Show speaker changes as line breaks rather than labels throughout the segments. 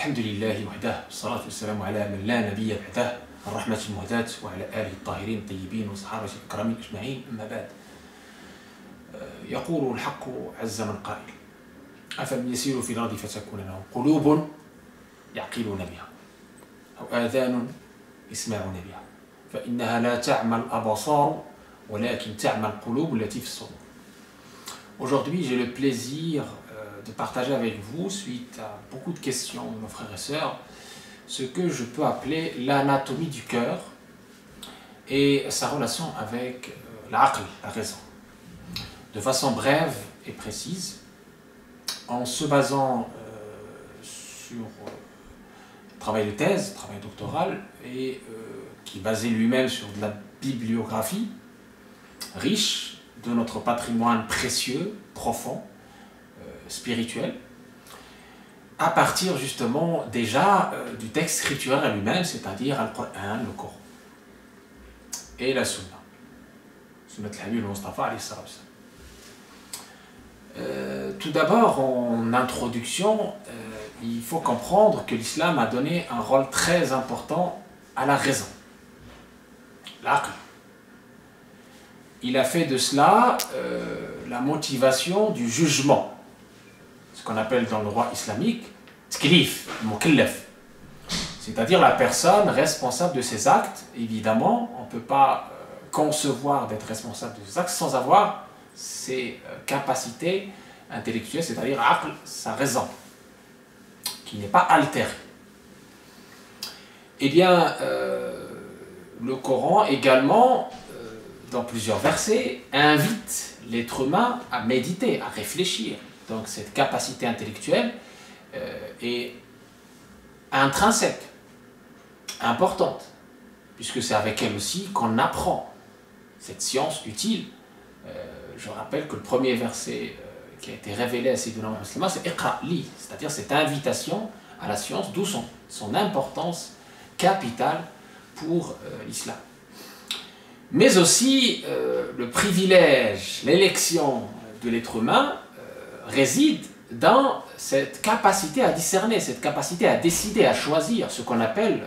الحمد لله وحده والصلاة والسلام على من لا نبي بعده الرحمة المهداة وعلى آله الطاهرين الطيبين وصحابه الكرام أجمعين. أما بعد، يقول الحق عز من قائل: أفمن يسير في الأرض فتكون لهم قلوب يعقلون بها أو آذان يسمعون بها فإنها لا تعمى الأبصار ولكن تعمى القلوب التي في الصدور. Aujourd'hui, j'ai le plaisir de partager avec vous, suite à beaucoup de questions de nos frères et sœurs, ce que je peux appeler l'anatomie du cœur et sa relation avec l'aql, la raison. De façon brève et précise, en se basant sur le travail de thèse, travail doctoral, et qui est basé lui-même sur de la bibliographie riche de notre patrimoine précieux, profond, spirituel, à partir justement déjà du texte scripturaire lui-même, c'est-à-dire le Coran, le Coran, et la Sunna. Sunnat al-Habib al-Mustafa alayhi salam. Tout d'abord, en introduction, il faut comprendre que l'islam a donné un rôle très important à la raison, l'aql. Il a fait de cela la motivation du jugement, ce qu'on appelle dans le droit islamique tklif, mukallaf, c'est-à-dire la personne responsable de ses actes. Évidemment, on ne peut pas concevoir d'être responsable de ses actes sans avoir ses capacités intellectuelles, c'est-à-dire aql, sa raison, qui n'est pas altérée. Eh bien, le Coran également, dans plusieurs versets, invite l'être humain à méditer, à réfléchir. Donc cette capacité intellectuelle est intrinsèque, importante, puisque c'est avec elle aussi qu'on apprend cette science utile. Je rappelle que le premier verset qui a été révélé à Sayyidina Muhammad, c'est Iqra, lis, c'est-à-dire cette invitation à la science, d'où son importance capitale pour l'islam. Mais aussi le privilège, l'élection de l'être humain réside dans cette capacité à discerner, cette capacité à décider, à choisir, ce qu'on appelle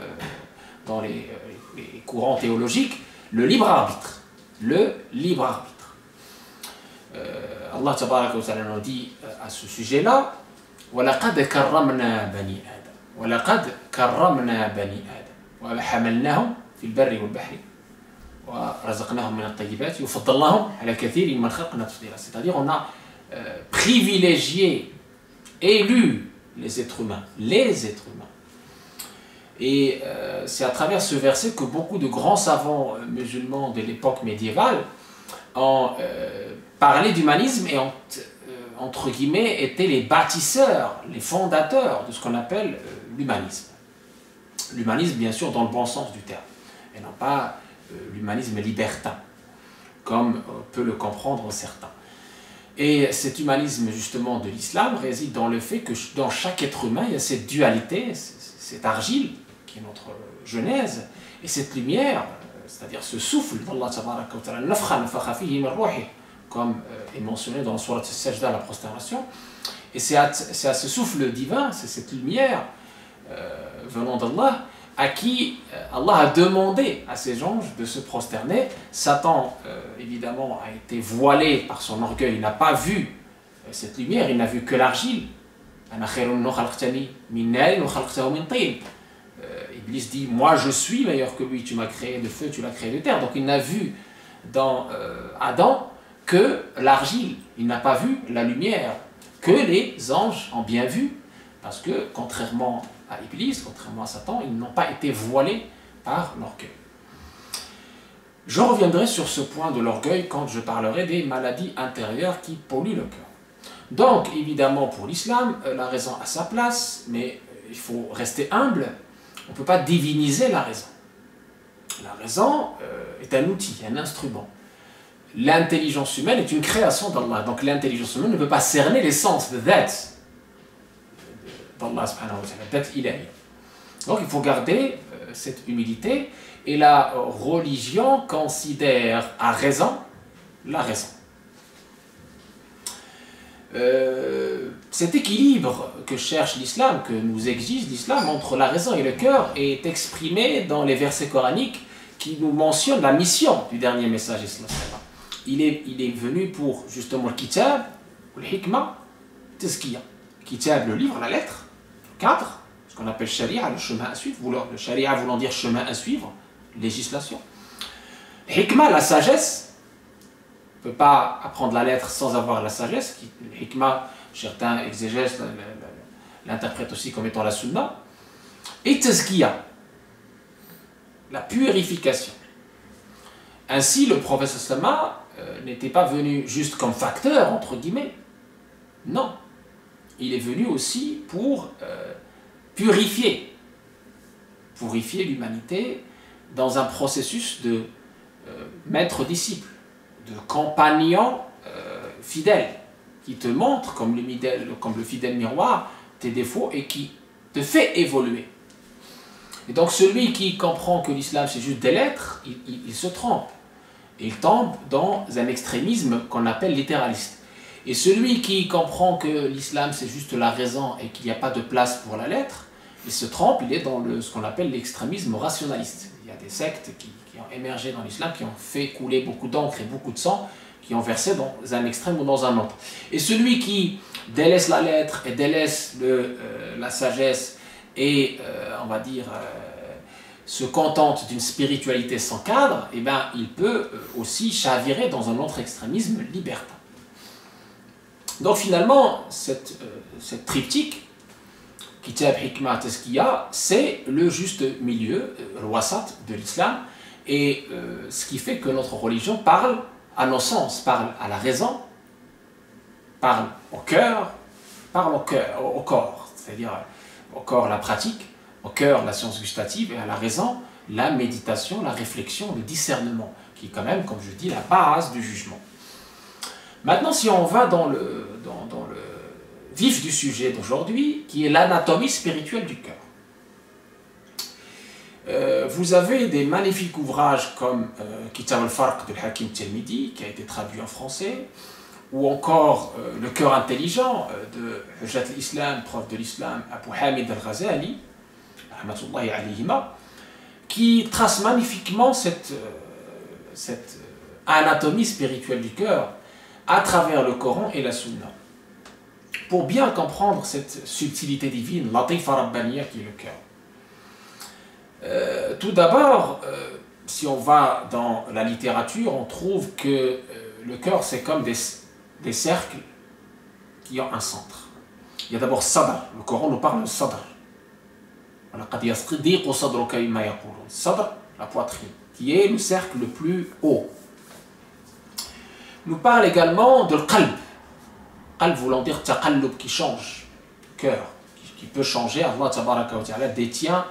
dans les courants théologiques le libre arbitre. Le libre arbitre. Allah tabaraka wa ta'ala nous dit à ce sujet-là: وَلَقَدْ كَرَّمْنَا بَنِي آدَمَ وَلَقَدْ كَرَّمْنَا بَنِي آدَمَ وَحَمَلْنَاهُم فِي الْبَرِّ وَالْبَحْرِ وَرَزَقْنَاهُم مِنَ الطَّيِّبَاتِ وَفَضَّلْنَاهُم عَلَى كَثِيرٍ مِّمَّنْ خَلَقْنَا تَفْضِيلًا. C'est-à-dire, on a privilégié, élu les êtres humains, Et c'est à travers ce verset que beaucoup de grands savants musulmans de l'époque médiévale ont parlé d'humanisme et ont, entre guillemets, été les bâtisseurs, les fondateurs de ce qu'on appelle l'humanisme. L'humanisme, bien sûr, dans le bon sens du terme, et non pas l'humanisme libertin, comme peut le comprendre certains. Et cet humanisme, justement, de l'islam réside dans le fait que dans chaque être humain, il y a cette dualité, cette argile, qui est notre genèse, et cette lumière, c'est-à-dire ce souffle d'Allah tabaraka wa ta'ala, nafkha fihi min ruhi, comme est mentionné dans la sourate al-Sajda, la prosternation. Et c'est à ce souffle divin, c'est cette lumière venant d'Allah, à qui Allah a demandé à ses anges de se prosterner. Satan, évidemment, a été voilé par son orgueil, il n'a pas vu cette lumière, il n'a vu que l'argile. Iblis dit: moi je suis meilleur que lui, tu m'as créé de feu, tu l'as créé de terre. Donc il n'a vu dans Adam que l'argile, il n'a pas vu la lumière, que les anges ont bien vu, parce que contrairement à Iblis, contrairement à Satan, ils n'ont pas été voilés par l'orgueil. Je reviendrai sur ce point de l'orgueil quand je parlerai des maladies intérieures qui polluent le cœur. Donc, évidemment, pour l'islam, la raison a sa place, mais il faut rester humble. On ne peut pas diviniser la raison. La raison est un outil, un instrument. L'intelligence humaine est une création d'Allah. Donc l'intelligence humaine ne peut pas cerner l'essence de that d'Allah subhanahu wa ta'ala, that ilahi. Donc il faut garder cette humilité, et la religion considère à raison la raison. cet équilibre que cherche l'islam, que nous exige l'islam entre la raison et le cœur est exprimé dans les versets coraniques qui nous mentionnent la mission du dernier message islam. Il est venu pour justement le kitab, le hikmah, tazkiya. Kitab, le livre, la lettre, le cadre, ce qu'on appelle sharia, le chemin à suivre, le sharia voulant dire chemin à suivre, législation. Hikmah, la sagesse, on ne peut pas apprendre la lettre sans avoir la sagesse. Le hikmah, certains exégètes l'interprètent aussi comme étant la sunna. Et tazkiya, la purification. Ainsi, le prophète sallallahu n'était pas venu juste comme facteur, entre guillemets. Non. Il est venu aussi pour purifier l'humanité dans un processus de maître-disciple, de compagnon fidèle, qui te montre, comme le fidèle miroir, tes défauts et qui te fait évoluer. Et donc celui qui comprend que l'islam c'est juste des lettres, il se trompe. Il tombe dans un extrémisme qu'on appelle littéraliste. Et celui qui comprend que l'islam c'est juste la raison et qu'il n'y a pas de place pour la lettre, il se trompe, il est dans ce qu'on appelle l'extrémisme rationaliste. Il y a des sectes qui ont émergé dans l'islam, qui ont fait couler beaucoup d'encre et beaucoup de sang, qui ont versé dans un extrême ou dans un autre. Et celui qui délaisse la lettre et délaisse la sagesse et, on va dire, se contente d'une spiritualité sans cadre, eh ben, il peut aussi chavirer dans un autre extrémisme libertin. Donc finalement, cette triptyque, Kitab, Hikmah, Tazkiya, c'est le juste milieu, le wasat de l'islam, et ce qui fait que notre religion parle à nos sens, parle à la raison, parle au cœur, parle au corps, c'est-à-dire au corps la pratique, au cœur la science gustative, et à la raison la méditation, la réflexion, le discernement, qui est quand même, comme je dis, la base du jugement. Maintenant, si on va dans le vif du sujet d'aujourd'hui, qui est l'anatomie spirituelle du cœur. Vous avez des magnifiques ouvrages comme Kitab al-Farq de Hakim Tirmidhi, qui a été traduit en français, ou encore Le cœur intelligent de Hujjat al-Islam, prof de l'islam, Abu Hamid al-Ghazali, rahmatullahi alayhima, qui trace magnifiquement cette anatomie spirituelle du cœur à travers le Coran et la Sunna. Pour bien comprendre cette subtilité divine, latifa rabbaniya qui est le cœur. Tout d'abord, si on va dans la littérature, on trouve que le cœur c'est comme des cercles qui ont un centre. Il y a d'abord sadr, le Coran nous parle de sadr. Sadr, la poitrine, qui est le cercle le plus haut. Nous parle également de qalb. Qalb voulant dire taqallub, qui change, cœur, qui peut changer. Allah tabaraka wa ta'ala détient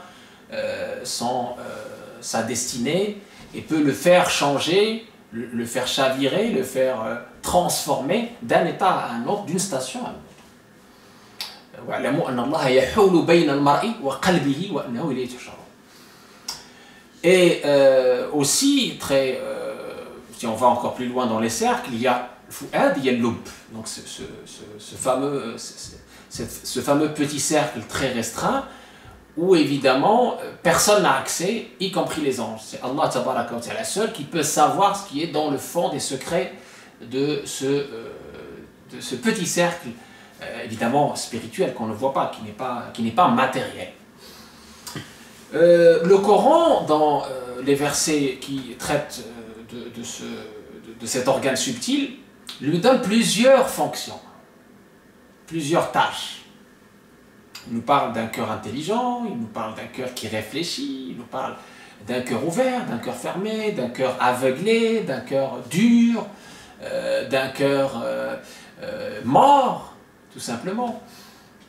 sa destinée et peut le faire changer, le faire chavirer, le faire transformer d'un état à un autre, d'une station à une autre. Et aussi, si on va encore plus loin dans les cercles, il y a le fu'ad, il y a le lub. Donc ce fameux petit cercle très restreint où évidemment personne n'a accès, y compris les anges. C'est Allah tabaraka wa ta'ala seul qui peut savoir ce qui est dans le fond des secrets de ce petit cercle, évidemment spirituel, qu'on ne voit pas, qui n'est pas matériel. Le Coran, dans les versets qui traitent de cet organe subtil, lui donne plusieurs fonctions, plusieurs tâches. Il nous parle d'un cœur intelligent, il nous parle d'un cœur qui réfléchit, il nous parle d'un cœur ouvert, d'un cœur fermé, d'un cœur aveuglé, d'un cœur dur, d'un cœur mort, tout simplement,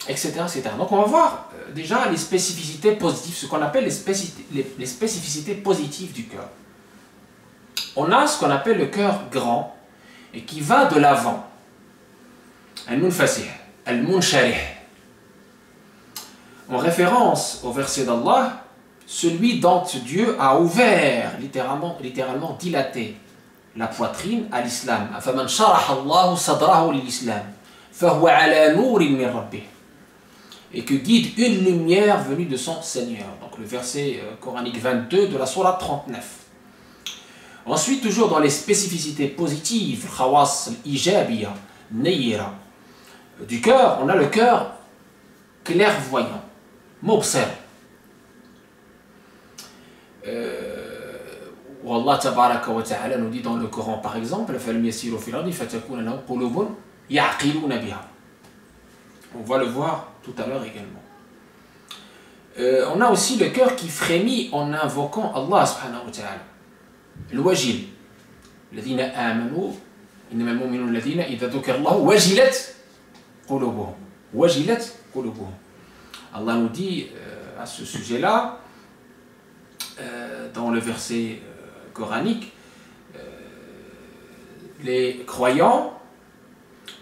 etc., etc. Donc on va voir déjà les spécificités positives, ce qu'on appelle les spécificités positives du cœur. On a ce qu'on appelle le cœur grand et qui va de l'avant. Al-Munfasih, Al-Munsharih. En référence au verset d'Allah, celui dont Dieu a ouvert, littéralement dilaté, la poitrine à l'islam. Afaman sharaha Allahu sadrahu l'islam. فهو على نور من ربه. Et que guide une lumière venue de son Seigneur. Donc le verset coranique 22 de la sourate 39. Ensuite, toujours dans les spécificités positives, khawas al-ijabiya, nayira, du cœur, on a le cœur clairvoyant, mubsir. Allah tabaraka wa ta'ala nous dit dans le Coran par exemple, فَلْمْ يَسِيرُوا فِي الْأَرْضِ فَتَكُونَ لَهُمْ قُلُوبٌ يَعْقِلُونَ بِهَا. On va le voir tout à l'heure également. On a aussi le cœur qui frémit en invoquant Allah subhanahu wa ta'ala. الوجل الذين آمنوا إنما المؤمنون الذين إذا ذكر الله وجلت قلوبهم وجلت قلوبهم. Allah nous dit à ce sujet-là dans le verset coranique, les croyants,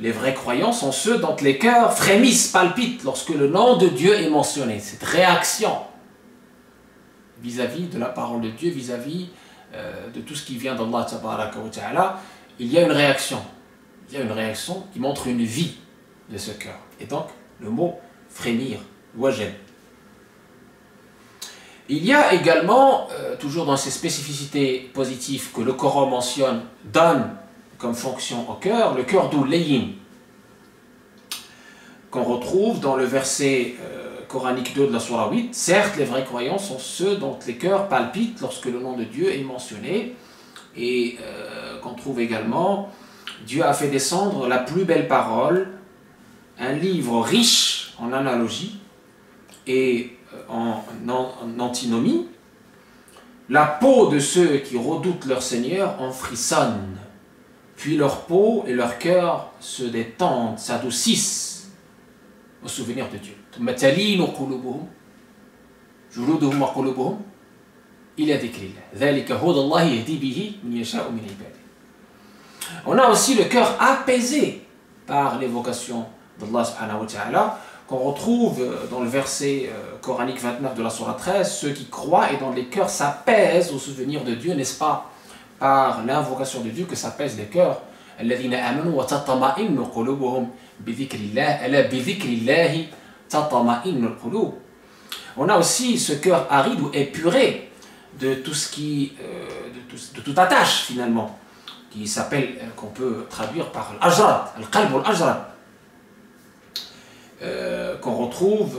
les vrais croyants sont ceux dont les cœurs frémissent, palpitent lorsque le nom de Dieu est mentionné. Cette réaction vis-à-vis de la parole de Dieu, vis-à-vis de tout ce qui vient d'Allah tabaraka wa ta'ala, il y a une réaction. Il y a une réaction qui montre une vie de ce cœur. Et donc, le mot frémir, wajal. Il y a également, toujours dans ces spécificités positives que le Coran mentionne, donne comme fonction au cœur, le cœur d'où layin, qu'on retrouve dans le verset coranique 2 de la Sourate 8. Certes, les vrais croyants sont ceux dont les cœurs palpitent lorsque le nom de Dieu est mentionné, et qu'on trouve également, Dieu a fait descendre la plus belle parole, un livre riche en analogies et en antinomie. La peau de ceux qui redoutent leur Seigneur en frissonne, puis leur peau et leur cœur se détendent, s'adoucissent au souvenir de Dieu. On a aussi le cœur apaisé par l'évocation d'Allah subhanahu wa ta'ala, qu'on retrouve dans le verset coranique 29 de la sourate 13, ceux qui croient et dont les cœurs s'apaisent au souvenir de Dieu, n'est-ce pas, par l'invocation de Dieu que s'apaisent les cœurs. الذين آمنوا وتطمئن قلوبهم بذكر الله ألا بذكر الله تطمئن القلوب. On a aussi ce cœur aride ou épuré de tout ce qui, de toute attache finalement, qui s'appelle, qu'on peut traduire par al-ajrad, al-qalb al-ajrad, qu'on retrouve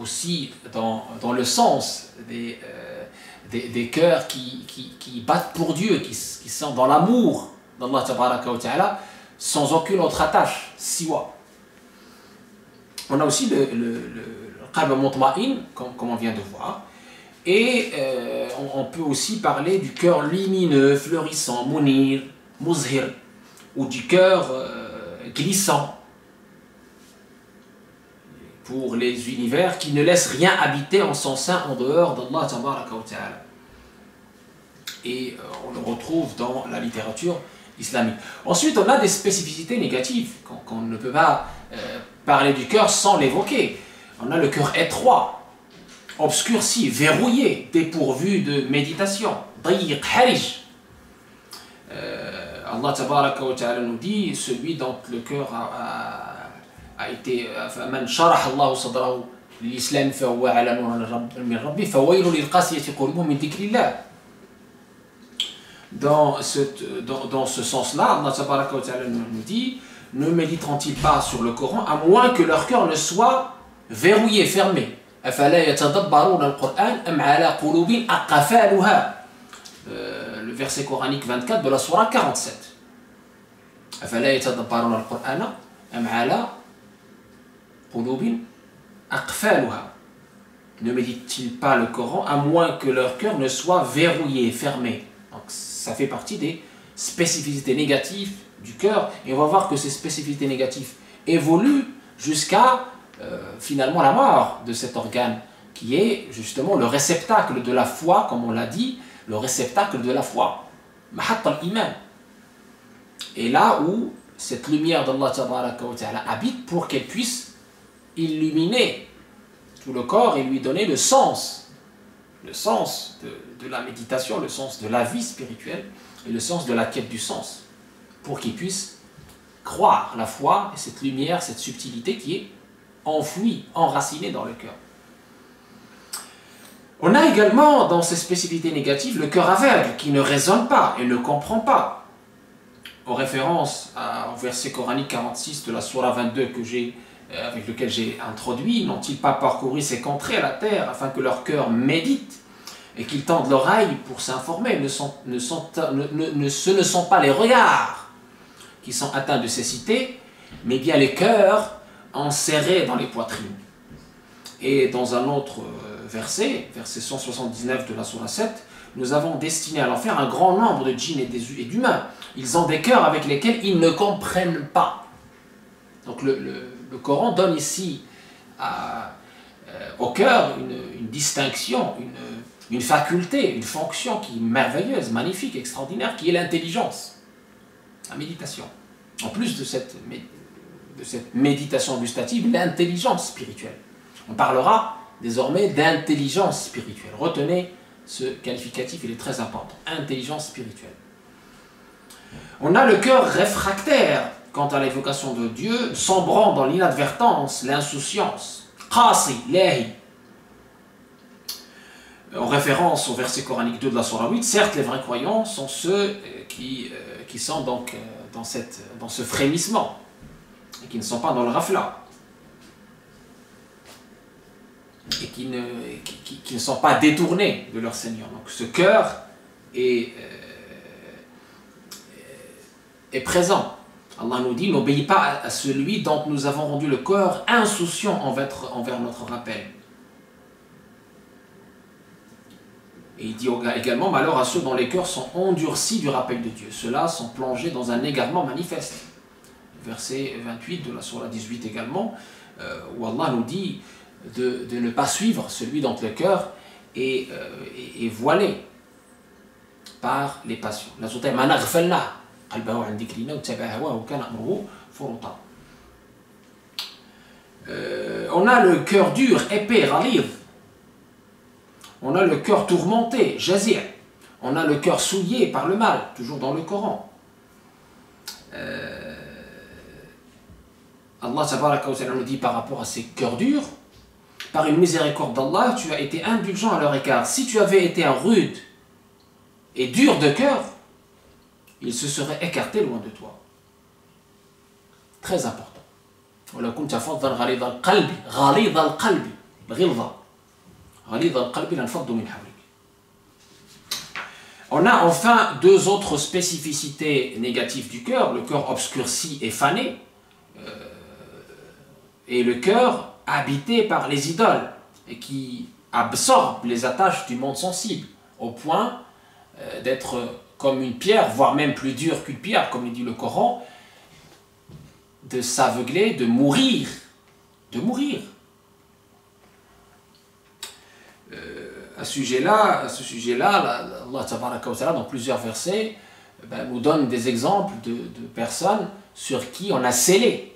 aussi dans le sens des cœurs qui battent pour Dieu, qui sont dans l'amour d'Allah tabaraka wa ta'ala, sans aucune autre attache, siwa. On a aussi le qalb mutma'in, comme on vient de voir, et on peut aussi parler du cœur lumineux, fleurissant, munir, muzhir, ou du cœur glissant, pour les univers qui ne laissent rien habiter en son sein en dehors d'Allah tabaraka wa ta'ala. Et on le retrouve dans la littérature islamique. Ensuite, on a des spécificités négatives, qu'on ne peut pas parler du cœur sans l'évoquer. On a le cœur étroit, obscurci, verrouillé, dépourvu de méditation, dayiq, harij. Allah tabaraka wa ta'ala nous dit, celui dont le cœur a été فمن شرح الله صدره للإسلام فهو على نور من ربه فويل للقاسية قلوبهم من ذكر الله. Dans ce sens-là, Allah tabaraka wa ta'ala nous dit, ne méditeront-ils pas sur le Coran à moins que leur cœur ne soit verrouillé, fermé. أفلا يتدبرون القرآن أم على قلوب أقفالها. Le verset coranique 24 de la sourate 47. أفلا يتدبرون القرآن أم على قلوب أقفالها. Ne méditent-ils pas le Coran à moins que leur cœur ne soit verrouillé, fermé. Donc ça fait partie des spécificités négatives du cœur, et on va voir que ces spécificités négatives évoluent jusqu'à finalement la mort de cet organe, qui est justement le réceptacle de la foi, comme on l'a dit, le réceptacle de la foi, mahat al-iman. Et là où cette lumière d'Allah tabaraka wa ta'ala habite pour qu'elle puisse illuminer tout le corps et lui donner le sens de la méditation, le sens de la vie spirituelle et le sens de la quête du sens, pour qu'il puisse croire la foi et cette lumière, cette subtilité qui est enfouie, enracinée dans le cœur. On a également dans ces spécificités négatives le cœur aveugle qui ne raisonne pas et ne comprend pas. En référence au verset coranique 46 de la Sourate 22 avec lequel j'ai introduit, n'ont-ils pas parcouru ces contrées à la terre afin que leur cœur médite et qu'ils tendent l'oreille pour s'informer? Ce ne sont pas les regards qui sont atteints de cécité, mais bien les cœurs enserrés dans les poitrines. Et dans un autre verset 179 de la Sourate 7, nous avons destiné à l'enfer un grand nombre de djinns et d'humains. Ils ont des cœurs avec lesquels ils ne comprennent pas. Donc le Coran donne ici au cœur une distinction, une faculté, une fonction qui est merveilleuse, magnifique, extraordinaire, qui est l'intelligence, la méditation. En plus de cette méditation gustative, l'intelligence spirituelle. On parlera désormais d'intelligence spirituelle. Retenez ce qualificatif, il est très important. Intelligence spirituelle. On a le cœur réfractaire quant à l'évocation de Dieu, sombrant dans l'inadvertance, l'insouciance. Qasi, lahi. En référence au verset coranique 2 de la Sourate 8, certes les vrais croyants sont ceux qui sont donc dans ce frémissement et qui ne sont pas dans le rafla et qui ne sont pas détournés de leur Seigneur. Donc ce cœur est présent. Allah nous dit, n'obéis pas à celui dont nous avons rendu le cœur insouciant envers notre rappel. Et il dit également, malheur à ceux dont les cœurs sont endurcis du rappel de Dieu. Ceux-là sont plongés dans un égarement manifeste. Verset 28 de la Sourate 18 également, où Allah nous dit de ne pas suivre celui dont le cœur est voilé par les passions. La Sourate Managhfalna. On a le cœur dur, épais, ghalidh. On a le cœur tourmenté, jazir. On a le cœur souillé par le mal, toujours dans le Coran. Allah nous dit par rapport à ces cœurs durs, par une miséricorde d'Allah, tu as été indulgent à leur écart. Si tu avais été un rude et dur de cœur, il se serait écarté loin de toi. Très important. On a enfin deux autres spécificités négatives du cœur, le cœur obscurci et fané, et le cœur habité par les idoles, et qui absorbe les attaches du monde sensible, au point d'être comme une pierre, voire même plus dure qu'une pierre, comme le dit le Coran, de s'aveugler, de mourir. À ce sujet-là, Allah Tabaraka wa Ta'ala, dans plusieurs versets, nous donne des exemples de personnes sur qui on a scellé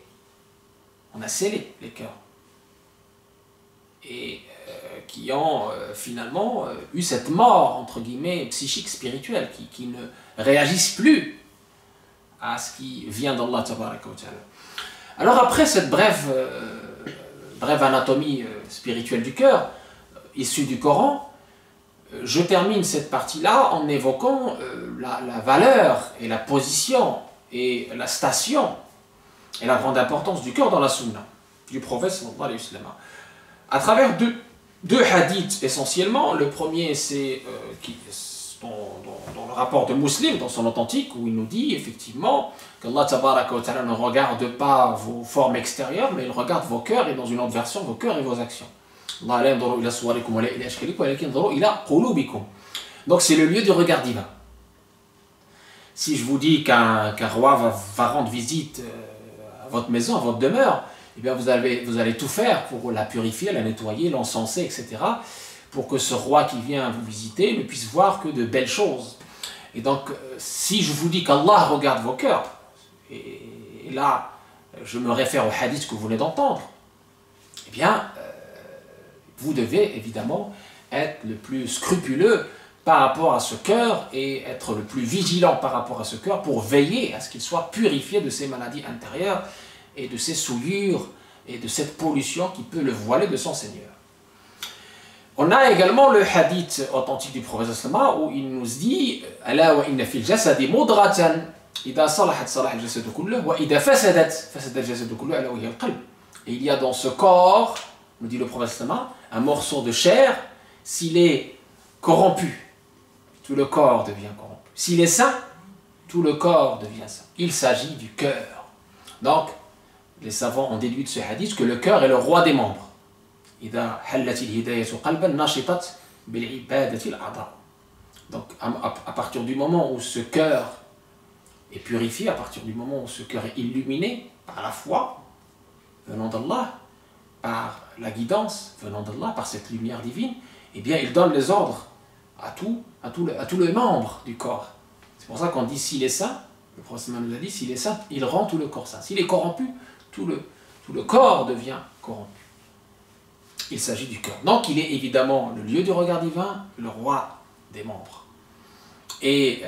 les cœurs. Et qui ont finalement eu cette mort, entre guillemets, psychique, spirituelle, qui ne réagissent plus à ce qui vient d'Allah Tabaraka wa Ta'ala. Alors après cette brève anatomie spirituelle du cœur, issue du Coran, je termine cette partie-là en évoquant la valeur et la position et la station et la grande importance du cœur dans la sunna du prophète sallallahu alayhi wa sallam. À travers deux hadiths essentiellement. Le premier, c'est dans le rapport de Muslim, dans son authentique, où il nous dit effectivement qu'Allah Tabaraka wa Ta'ala ne regarde pas vos formes extérieures, mais il regarde vos cœurs, et dans une autre version, vos cœurs et vos actions. Donc c'est le lieu du regard divin. Si je vous dis qu'un roi va rendre visite à votre maison, à votre demeure, eh bien vous allez tout faire pour la purifier, la nettoyer, l'encenser, etc., pour que ce roi qui vient vous visiter ne puisse voir que de belles choses. Et donc, si je vous dis qu'Allah regarde vos cœurs, et là, je me réfère au hadith que vous venez d'entendre, eh bien, vous devez évidemment être le plus scrupuleux par rapport à ce cœur et être le plus vigilant par rapport à ce cœur pour veiller à ce qu'il soit purifié de ces maladies intérieures et de ces souillures et de cette pollution qui peut le voiler de son Seigneur. On a également le hadith authentique du prophète où il nous dit Ala wa inna fil jasadi mudratan idha salahat salah al-jasadu kulluh wa idha fasadat fasada al-jasadu kulluh ala wa hiya al-qalb. Et il y a dans ce corps, nous dit le prophète, un morceau de chair, s'il est corrompu, tout le corps devient corrompu. S'il est sain, tout le corps devient sain. Il s'agit du cœur. Donc, les savants ont déduit de ce hadith que le cœur est le roi des membres. Donc, à partir du moment où ce cœur est purifié, à partir du moment où ce cœur est illuminé par la foi venant d'Allah, par la guidance venant d'Allah, par cette lumière divine, eh bien, il donne les ordres à tous les membres du corps. C'est pour ça qu'on dit s'il est sain, le prophète nous a dit, s'il est sain, il rend tout le corps sain. S'il est corrompu, tout le corps devient corrompu. Il s'agit du cœur. Donc, il est évidemment le lieu du regard divin, le roi des membres. Et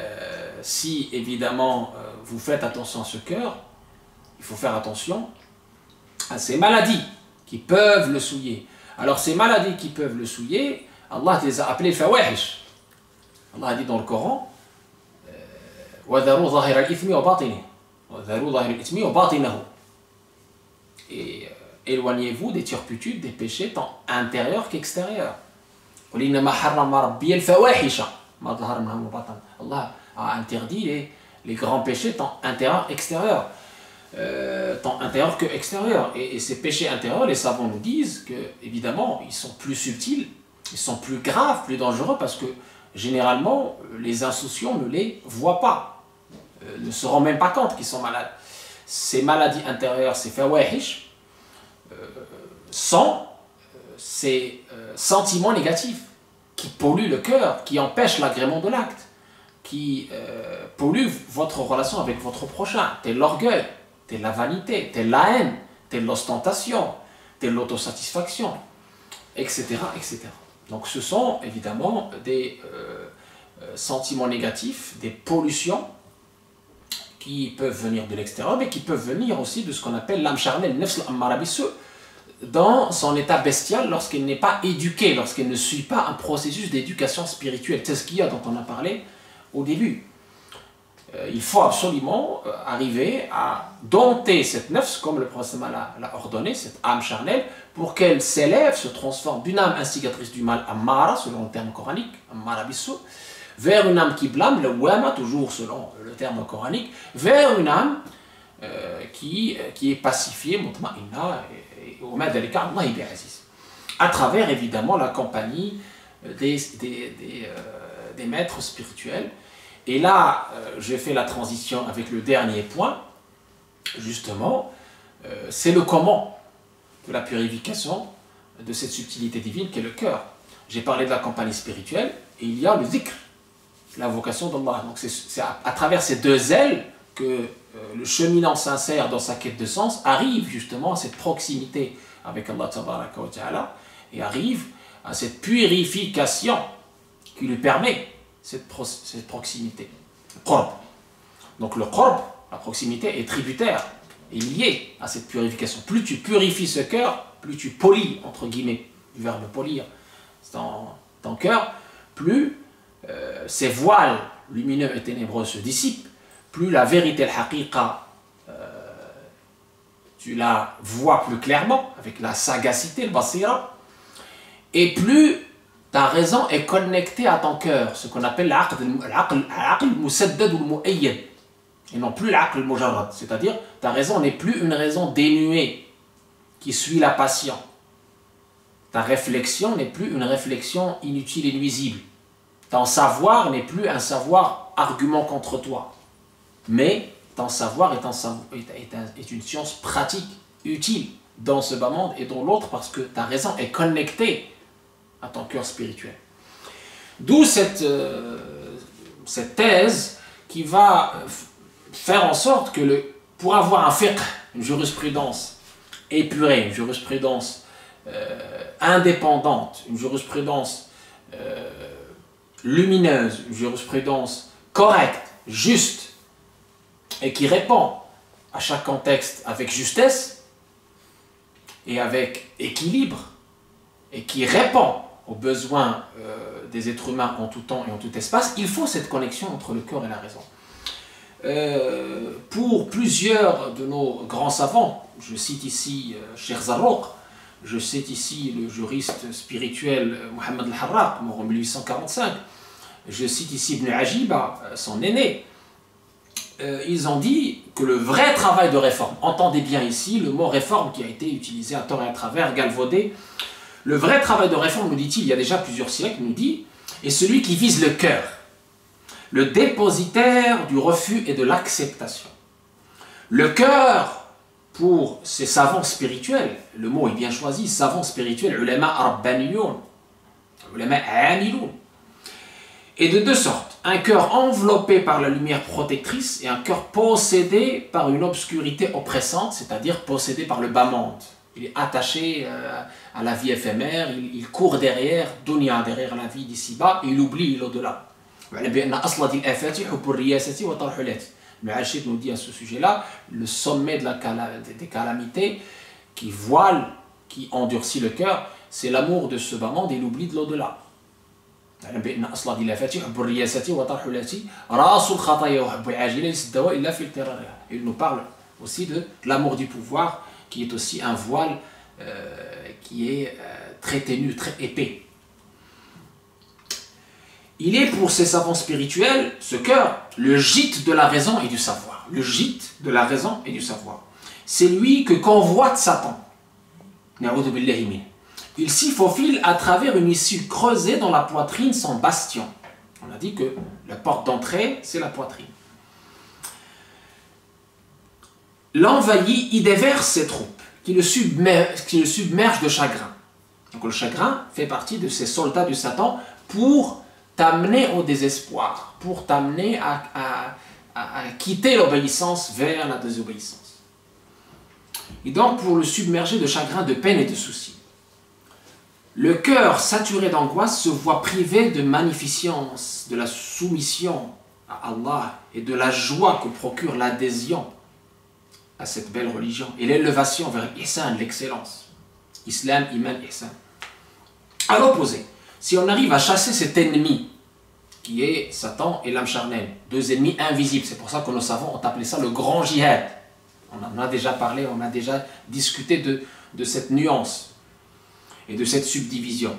si, évidemment, vous faites attention à ce cœur, il faut faire attention à ces maladies qui peuvent le souiller. Alors, ces maladies qui peuvent le souiller, Allah les a appelées fawahish. Allah a dit dans le Coran وَذَرُوا ظَاهِرَ الْإِثْمِ وَبَاطِنِهِ وَذَرُوا ظَاهِرَ الْإِثْمِ وَبَاطِنَهُ. Et éloignez-vous des turpitudes, des péchés tant intérieurs qu'extérieurs. Allah a interdit les grands péchés tant intérieurs qu'extérieurs. Tant intérieurs que extérieurs. Et ces péchés intérieurs, les savants nous disent que, évidemment, ils sont plus subtils, ils sont plus graves, plus dangereux, parce que généralement, les insouciants ne les voient pas, ne se rendent même pas compte qu'ils sont malades. Ces maladies intérieures, ces fawahish, sont ces sentiments négatifs qui polluent le cœur, qui empêchent l'agrément de l'acte, qui polluent votre relation avec votre prochain, tel l'orgueil, tel la vanité, tel la haine, tel l'ostentation, tel l'autosatisfaction, etc., etc. Donc ce sont évidemment des sentiments négatifs, des pollutions qui peuvent venir de l'extérieur, mais qui peuvent venir aussi de ce qu'on appelle l'âme charnelle, nefs al-ammara bis-su', dans son état bestial lorsqu'elle n'est pas éduquée, lorsqu'elle ne suit pas un processus d'éducation spirituelle. C'est ce qu'il y a dont on a parlé au début. Il faut absolument arriver à dompter cette nefs, comme le prophète l'a ordonné, cette âme charnelle, pour qu'elle s'élève, se transforme d'une âme instigatrice du mal, ammara, selon le terme coranique, ammara bis-su', vers une âme qui blâme, le wama, toujours selon le terme coranique, vers une âme qui est pacifiée, mutma'inna, à travers évidemment la compagnie des maîtres spirituels. Et là, je fais la transition avec le dernier point, justement, c'est le comment de la purification de cette subtilité divine qu'est le cœur. J'ai parlé de la compagnie spirituelle, et il y a le dhikr, l'invocation d'Allah. Donc c'est à travers ces deux ailes que le cheminant sincère dans sa quête de sens arrive justement à cette proximité avec Allah tabaraka wa ta'ala et arrive à cette purification qui lui permet cette proximité. Le qurb. Donc le qurb, la proximité, est tributaire et liée à cette purification. Plus tu purifies ce cœur, plus tu polis, entre guillemets, du verbe polir, ton cœur, plus ces voiles lumineux et ténébreux se dissipent, plus la vérité, le haqiqa, tu la vois plus clairement, avec la sagacité, le basira, et plus ta raison est connectée à ton cœur, ce qu'on appelle l'aql musaddad ou mu'ayyad, et non plus l'aql mujarrad, c'est-à-dire ta raison n'est plus une raison dénuée qui suit la passion. Ta réflexion n'est plus une réflexion inutile et nuisible. Ton savoir n'est plus un savoir argument contre toi. Mais ton savoir est une science pratique, utile dans ce bas monde et dans l'autre parce que ta raison est connectée à ton cœur spirituel. D'où cette thèse qui va faire en sorte que pour avoir un fiqh, une jurisprudence épurée, une jurisprudence indépendante, une jurisprudence lumineuse, une jurisprudence correcte, juste, et qui répond à chaque contexte avec justesse et avec équilibre, et qui répond aux besoins des êtres humains en tout temps et en tout espace, il faut cette connexion entre le cœur et la raison. Pour plusieurs de nos grands savants, je cite ici Cheikh Zarruq, je cite ici le juriste spirituel Mohammed al-Harraq, mort en 1845, je cite ici Ibn Ajiba, son aîné, ils ont dit que le vrai travail de réforme, entendez bien ici le mot réforme qui a été utilisé à tort et à travers, galvaudé, le vrai travail de réforme, nous dit-il, il y a déjà plusieurs siècles, nous dit, est celui qui vise le cœur, le dépositaire du refus et de l'acceptation. Le cœur, pour ces savants spirituels, le mot est bien choisi, savants spirituels, ulama rabbaniyoun, ulama amiloun, et de deux sortes, un cœur enveloppé par la lumière protectrice et un cœur possédé par une obscurité oppressante, c'est-à-dire possédé par le bas monde. Il est attaché à la vie éphémère, il court derrière, dunya, derrière la vie d'ici-bas, et il oublie l'au-delà. Le Hachid nous dit à ce sujet-là, le sommet des calamités qui voile, qui endurcit le cœur, c'est l'amour de ce bas monde et l'oubli de l'au-delà. Il nous parle aussi de l'amour du pouvoir, qui est aussi un voile qui est très ténu, très épais. Il est pour ces savants spirituels, ce cœur, le gîte de la raison et du savoir. Le gîte de la raison et du savoir. C'est lui que convoite Satan. Il s'y faufile à travers une issue creusée dans la poitrine sans bastion. On a dit que la porte d'entrée, c'est la poitrine. L'envahit, il déverse ses troupes, qui le submergent de chagrin. Donc le chagrin fait partie de ces soldats du Satan pour t'amener au désespoir, pour t'amener à quitter l'obéissance vers la désobéissance. Et donc pour le submerger de chagrin, de peine et de soucis. Le cœur saturé d'angoisse se voit privé de magnificence, de la soumission à Allah et de la joie que procure l'adhésion à cette belle religion et l'élévation vers l'ihsan, l'excellence. Islam, iman, ihsan. À l'opposé, si on arrive à chasser cet ennemi qui est Satan et l'âme charnelle, deux ennemis invisibles, c'est pour ça que nos savants ont appelé ça le grand jihad. On en a déjà parlé, on a déjà discuté de cette nuance et de cette subdivision.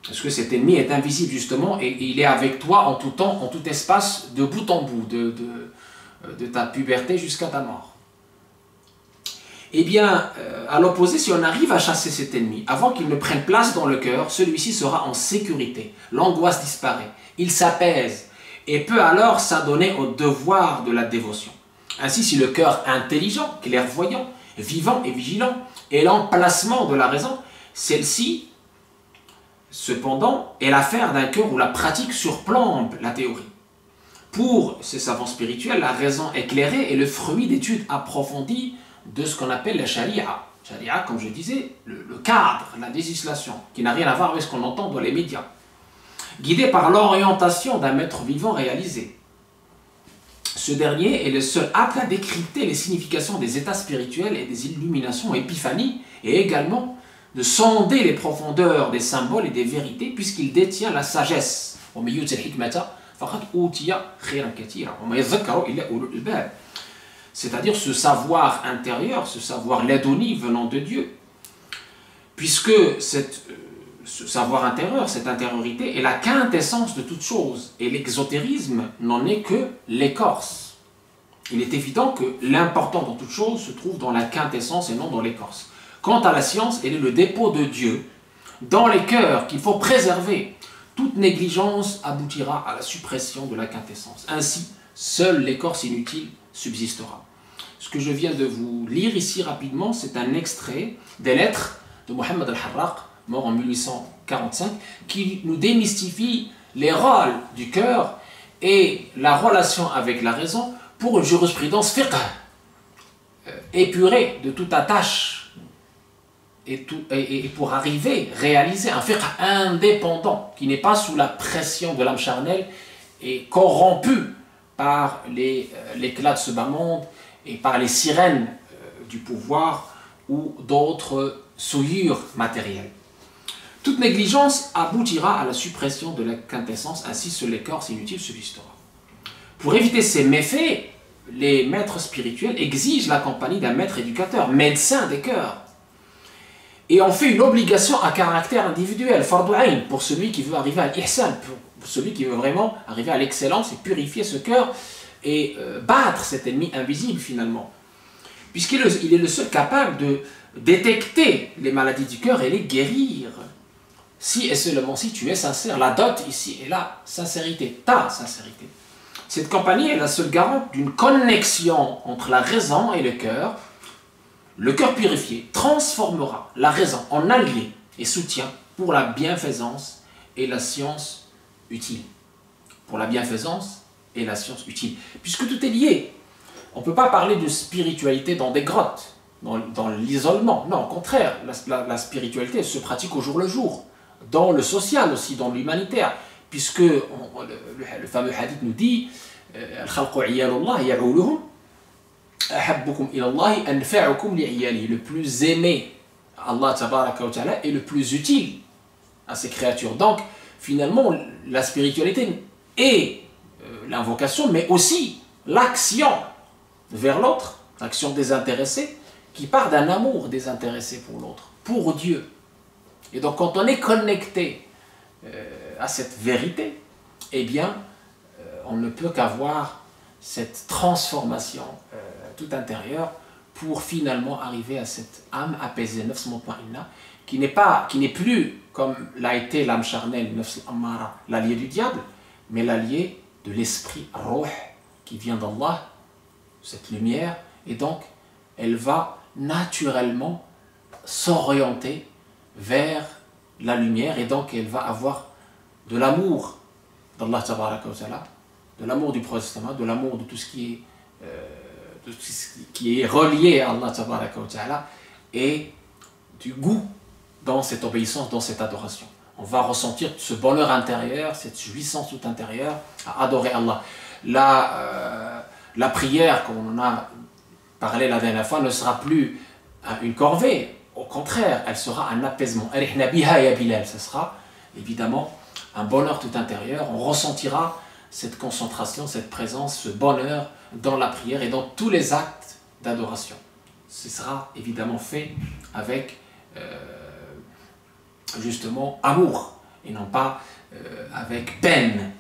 Parce que cet ennemi est invisible justement et il est avec toi en tout temps, en tout espace, de bout en bout, de ta puberté jusqu'à ta mort. Eh bien, à l'opposé, si on arrive à chasser cet ennemi, avant qu'il ne prenne place dans le cœur, celui-ci sera en sécurité. L'angoisse disparaît, il s'apaise et peut alors s'adonner au devoir de la dévotion. Ainsi, si le cœur intelligent, clairvoyant, vivant et vigilant est l'emplacement de la raison, celle-ci, cependant, est l'affaire d'un cœur où la pratique surplombe la théorie. Pour ces savants spirituels, la raison éclairée est le fruit d'études approfondies de ce qu'on appelle la charia. Charia, comme je disais, le cadre, la législation, qui n'a rien à voir avec ce qu'on entend dans les médias. Guidé par l'orientation d'un maître vivant réalisé. Ce dernier est le seul apte à décrypter les significations des états spirituels et des illuminations, épiphanies, et également de sonder les profondeurs des symboles et des vérités, puisqu'il détient la sagesse. C'est-à-dire ce savoir intérieur, ce savoir ladoni venant de Dieu. Puisque ce savoir intérieur, cette intériorité est la quintessence de toute chose. Et l'exotérisme n'en est que l'écorce. Il est évident que l'important dans toute chose se trouve dans la quintessence et non dans l'écorce. Quant à la science, elle est le dépôt de Dieu dans les cœurs qu'il faut préserver. Toute négligence aboutira à la suppression de la quintessence. Ainsi, seule l'écorce inutile subsistera. Ce que je viens de vous lire ici rapidement, c'est un extrait des lettres de Mohammed al-Harraq, mort en 1845, qui nous démystifie les rôles du cœur et la relation avec la raison pour une jurisprudence fiqh, épurée de toute attache et pour arriver, réaliser un fiqh indépendant, qui n'est pas sous la pression de l'âme charnelle et corrompu par l'éclat de ce bas monde et par les sirènes du pouvoir ou d'autres souillures matérielles. Toute négligence aboutira à la suppression de la quintessence, ainsi sur les corps, c'est inutile, subsistera. Pour éviter ces méfaits, les maîtres spirituels exigent la compagnie d'un maître éducateur, médecin des cœurs, et on fait une obligation à caractère individuel, fardu ayn, pour celui qui veut arriver à l'ihsan, pour celui qui veut vraiment arriver à l'excellence et purifier ce cœur et battre cet ennemi invisible finalement. Puisqu'il est le seul capable de détecter les maladies du cœur et les guérir. Si et seulement si tu es sincère, la dot ici est la sincérité, ta sincérité. Cette compagnie est la seule garante d'une connexion entre la raison et le cœur. Le cœur purifié transformera la raison en allié et soutien pour la bienfaisance et la science utile. Pour la bienfaisance et la science utile. Puisque tout est lié. On ne peut pas parler de spiritualité dans des grottes, dans l'isolement. Non, au contraire, la spiritualité se pratique au jour le jour. Dans le social aussi, dans l'humanitaire. Puisque le fameux hadith nous dit le plus aimé à Allah tabaraka wa ta'ala est le plus utile à ses créatures. Donc finalement la spiritualité est l'invocation, mais aussi l'action vers l'autre, l'action désintéressée qui part d'un amour désintéressé pour l'autre, pour Dieu. Et donc quand on est connecté à cette vérité, eh bien on ne peut qu'avoir cette transformation tout intérieure pour finalement arriver à cette âme apaisée, nafs mutma'inna, qui n'est plus comme l'a été l'âme charnelle, nafs al-ammara, l'allié du diable, mais l'allié de l'esprit ruh qui vient d'Allah, cette lumière, et donc elle va naturellement s'orienter vers la lumière, et donc elle va avoir de l'amour d'Allah tabaraka wa ta'ala, de l'amour du prophète, de l'amour de tout ce qui est relié à Allah tabaraka wa ta'ala, et du goût dans cette obéissance, dans cette adoration. On va ressentir ce bonheur intérieur, cette jouissance toute intérieure à adorer Allah. La prière, comme on en a parlé la dernière fois, ne sera plus une corvée. Au contraire, elle sera un apaisement. Ce sera évidemment un bonheur tout intérieur. On ressentira cette concentration, cette présence, ce bonheur dans la prière et dans tous les actes d'adoration. Ce sera évidemment fait avec justement amour et non pas avec peine.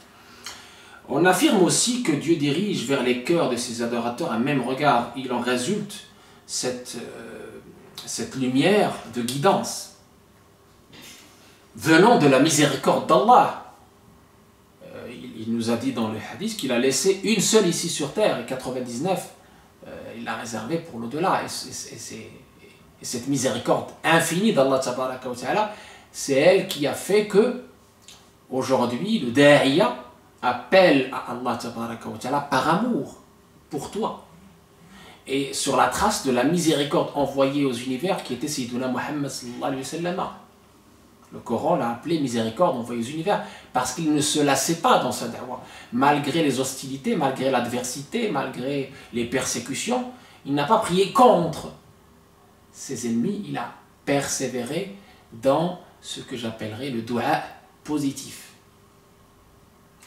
On affirme aussi que Dieu dirige vers les cœurs de ses adorateurs un même regard. Il en résulte cette lumière de guidance venant de la miséricorde d'Allah. Il nous a dit dans le hadith qu'il a laissé une seule ici sur terre et 99 il l'a réservé pour l'au-delà. Et cette miséricorde infinie d'Allah tabaraka wa ta'ala, c'est elle qui a fait que aujourd'hui le da'iya appelle à Allah tabaraka wa ta'ala par amour pour toi. Et sur la trace de la miséricorde envoyée aux univers qui était Sayyiduna Muhammad sallallahu alayhi wa sallam. Le Coran l'a appelé miséricorde envoyée aux univers parce qu'il ne se lassait pas dans sa da'wah. Malgré les hostilités, malgré l'adversité, malgré les persécutions, il n'a pas prié contre ses ennemis, il a persévéré dans ce que j'appellerais le dua positif.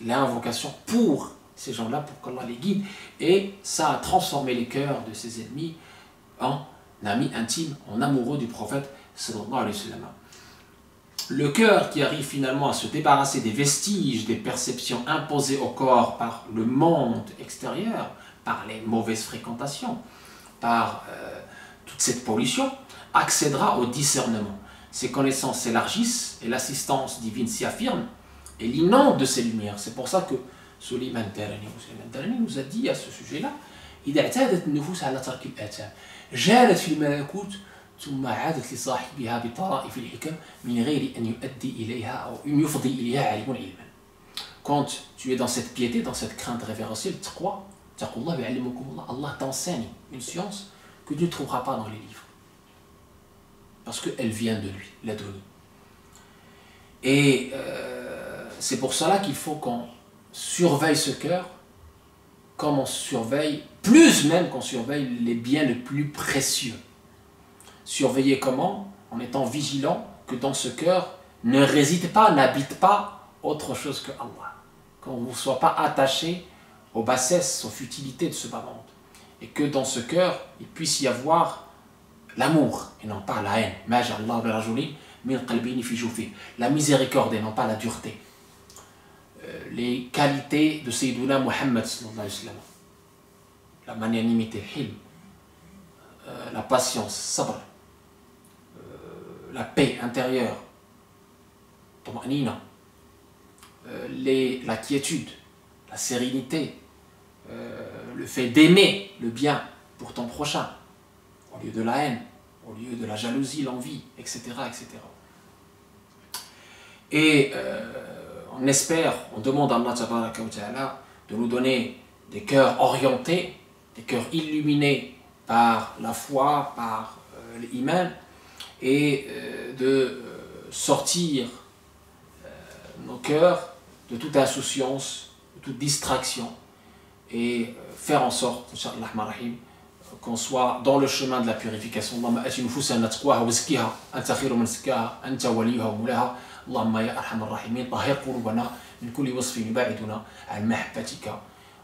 L'invocation pour ces gens-là, pour qu'Allah les guide. Et ça a transformé les cœurs de ses ennemis en amis intimes, en amoureux du prophète sallallahu alayhi wa sallam. Le cœur qui arrive finalement à se débarrasser des vestiges, des perceptions imposées au corps par le monde extérieur, par les mauvaises fréquentations, par toute cette pollution, accédera au discernement. Ses connaissances s'élargissent et l'assistance divine s'y affirme et l'inonde de ses lumières. C'est pour ça que Sulayman Darani nous a dit à ce sujet-là, إذا اعتادت النفوس على ترك الآثام جالت في الملكوت ثم عادت لصاحبها بطرائف الحكم من غير أن يؤدي إليها أو يفضي إليها علم علما. Quand tu es dans cette piété, dans cette crainte révérentielle, taqwa, taqullah bi'allimukum Allah, Allah t'enseigne une science que tu ne trouveras pas dans les livres. parce qu'elle vient de lui, l'Adoni. Et c'est pour cela qu'il faut qu'on surveille ce cœur, comme on surveille, plus même qu'on surveille les biens les plus précieux. Surveiller comment? En étant vigilant que dans ce cœur ne réside pas, n'habite pas autre chose que Allah. Qu'on ne soit pas attaché aux bassesses, aux futilités de ce bas monde. Et que dans ce cœur, il puisse y avoir l'amour et non pas la haine. La miséricorde et non pas la dureté. Les qualités de Sayyiduna Muhammad, la magnanimité, la patience, sabr, la paix intérieure, la quiétude, la sérénité, le fait d'aimer le bien pour ton prochain, au lieu de la haine, au lieu de la jalousie, l'envie, etc. etc. Et on espère, on demande à Allah de nous donner des cœurs orientés, des cœurs illuminés par la foi, par l'iman, et de sortir nos cœurs de toute insouciance, de toute distraction, et faire en sorte, Inch'Allah Rahim, qu'on soit dans le chemin de la purification. Allahumma ati nufusana taqwaha wa zakkiha anta khairu man zakkaha anta waliyuha wa mawlaha. Allahumma ya arhamar rahimin tahhir qulubana min kulli wasfin yubaiduna an mahabbatika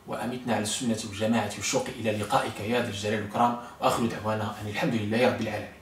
wa amitna ala sunnati wal jama'ati wa shauqi ila liqa'ika ya dhal jalali wal ikram wa akhiru da'wana anil hamdulillahi rabbil alamin.